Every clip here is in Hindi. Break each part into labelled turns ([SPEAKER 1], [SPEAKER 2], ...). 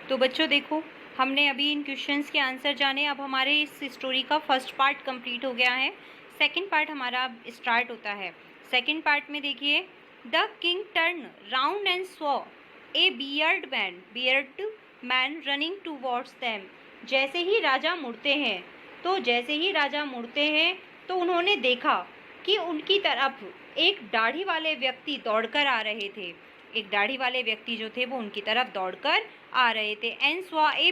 [SPEAKER 1] तो बच्चों देखो, हमने अभी इन क्वेश्चंस के आंसर जाने। अब हमारे इस स्टोरी का फर्स्ट पार्ट कंप्लीट हो गया है। सेकंड पार्ट हमारा अब स्टार्ट होता है। सेकंड पार्ट में देखिए, the king turn round and saw a beard man running towards them. जैसे ही राजा मुड़ते हैं तो उन्होंने देखा कि उनकी तरफ एक दाढ़ी वाले व्यक्ति दौड़कर आ रहे थे। एक दाढ़ी वाले व्यक्ति जो थे वो उनकी तरफ दौड़कर आ रहे थे। एंड सॉ ए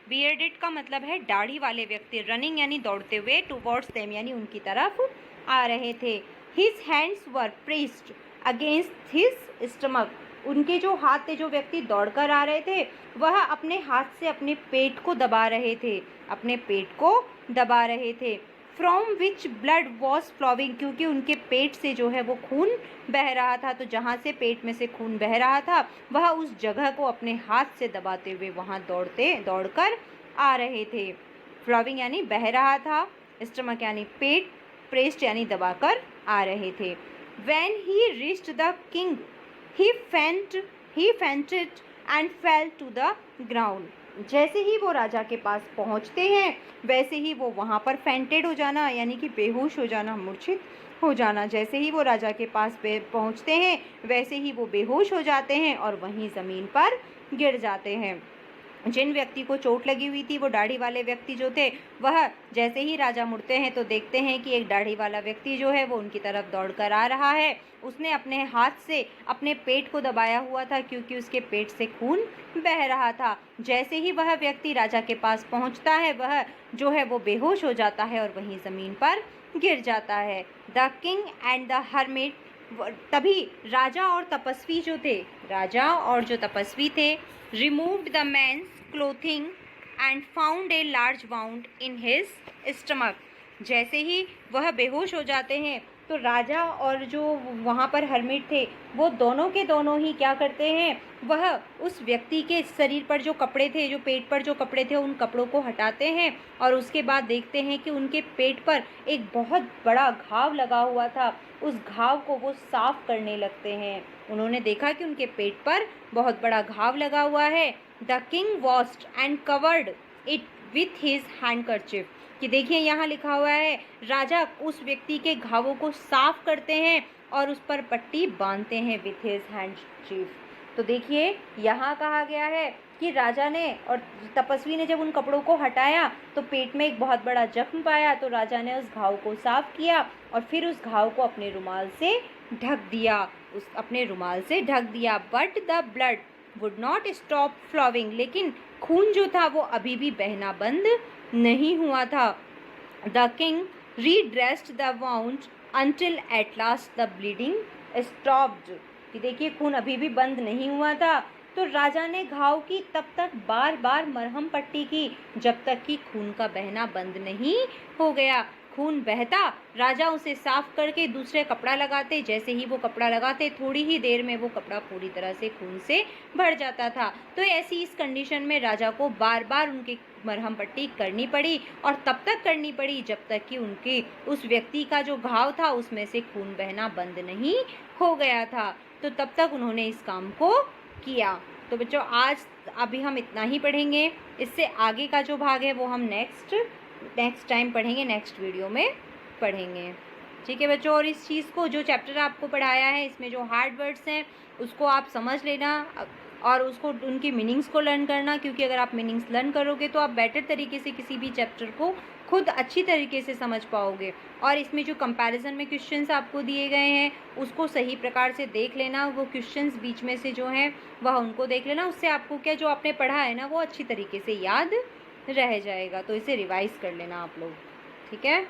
[SPEAKER 1] बियर्डेड का मतलब है दाढ़ी वाले व्यक्ति, रनिंग यानी दौड़ते हुए, टूवर्ड्स देम यानी उनकी तरफ आ रहे थे। His hands were pressed against his stomach. उनके जो हाथ थे, जो व्यक्ति दौड़कर आ रहे थे, वह अपने हाथ से अपने पेट को दबा रहे थे। From which blood was flowing, क्योंकि उनके पेट से जो है वो खून बह रहा था। तो जहाँ से पेट में से खून बह रहा था वह उस जगह को अपने हाथ से दबाते हुए वहाँ दौड़कर आ रहे थे। फ्लोविंग यानी बह रहा था, स्टमक यानी पेट, प्रेस्ड यानी दबाकर आ रहे थे। When he reached the king, he fainted and fell to the ground. जैसे ही वो राजा के पास पहुंचते हैं वैसे ही वो वहाँ पर फेंटेड हो जाना यानी कि बेहोश हो जाना, मूर्छित हो जाना। जैसे ही वो राजा के पास पहुंचते हैं वैसे ही वो बेहोश हो जाते हैं और वहीं ज़मीन पर गिर जाते हैं। जिन व्यक्ति को चोट लगी हुई थी, वो दाढ़ी वाले व्यक्ति जो थे, वह जैसे ही राजा मुड़ते हैं तो देखते हैं कि एक दाढ़ी वाला व्यक्ति जो है वो उनकी तरफ दौड़कर आ रहा है। उसने अपने हाथ से अपने पेट को दबाया हुआ था क्योंकि उसके पेट से खून बह रहा था। जैसे ही वह व्यक्ति राजा के पास पहुंचता है, वह जो है वो बेहोश हो जाता है और वहीं ज़मीन पर गिर जाता है। The king and the hermit, तभी राजा और जो तपस्वी थे, removed the man's clothing and found a large wound in his stomach. जैसे ही वह बेहोश हो जाते हैं तो राजा और जो वहाँ पर हर्मिट थे, वो दोनों के दोनों ही क्या करते हैं, वह उस व्यक्ति के शरीर पर जो कपड़े थे, जो पेट पर जो कपड़े थे, उन कपड़ों को हटाते हैं और उसके बाद देखते हैं कि उनके पेट पर एक बहुत बड़ा घाव लगा हुआ था। उस घाव को वो साफ करने लगते हैं। उन्होंने देखा कि उनके पेट पर बहुत बड़ा घाव लगा हुआ है। The king washed and covered it with his handkerchief, कि देखिए यहाँ लिखा हुआ है, राजा उस व्यक्ति के घावों को साफ करते हैं और उस पर पट्टी बांधते हैं विथ हिज हैंडकरचिफ। तो देखिए यहाँ कहा गया है कि राजा ने और तपस्वी ने जब उन कपड़ों को हटाया तो पेट में एक बहुत बड़ा जख्म पाया। तो राजा ने उस घाव को साफ किया और फिर उस घाव को अपने रुमाल से ढक दिया। But the blood would not stop flowing, लेकिन खून जो था वो अभी भी बहना बंद नहीं हुआ था। The king redressed the wound until at last the bleeding stopped, कि देखिए खून अभी भी बंद नहीं हुआ था। तो राजा ने घाव की तब तक बार बार मरहम पट्टी की जब तक कि खून का बहना बंद नहीं हो गया। खून बहता, राजा उसे साफ करके दूसरे कपड़ा लगाते। जैसे ही वो कपड़ा लगाते, थोड़ी ही देर में वो कपड़ा पूरी तरह से खून से भर जाता था। तो ऐसी इस कंडीशन में राजा को बार बार उनकी मरहम पट्टी करनी पड़ी और तब तक करनी पड़ी जब तक कि उनके उस व्यक्ति का जो घाव था उसमें से खून बहना बंद नहीं हो गया था। तो तब तक उन्होंने इस काम को किया। तो बच्चों आज अभी हम इतना ही पढ़ेंगे। इससे आगे का जो भाग है वो हम नेक्स्ट टाइम पढ़ेंगे, नेक्स्ट वीडियो में पढ़ेंगे। ठीक है बच्चों, और इस चीज़ को, जो चैप्टर आपको पढ़ाया है, इसमें जो हार्ड वर्ड्स हैं उसको आप समझ लेना और उसको उनकी मीनिंग्स को लर्न करना, क्योंकि अगर आप मीनिंग्स लर्न करोगे तो आप बेटर तरीके से किसी भी चैप्टर को खुद अच्छी तरीके से समझ पाओगे। और इसमें जो कंपैरिजन में क्वेश्चंस आपको दिए गए हैं उसको सही प्रकार से देख लेना। वो क्वेश्चंस बीच में से जो हैं वह उनको देख लेना। उससे आपको क्या, जो आपने पढ़ा है ना, वो अच्छी तरीके से याद रह जाएगा। तो इसे रिवाइज कर लेना आप लोग। ठीक है।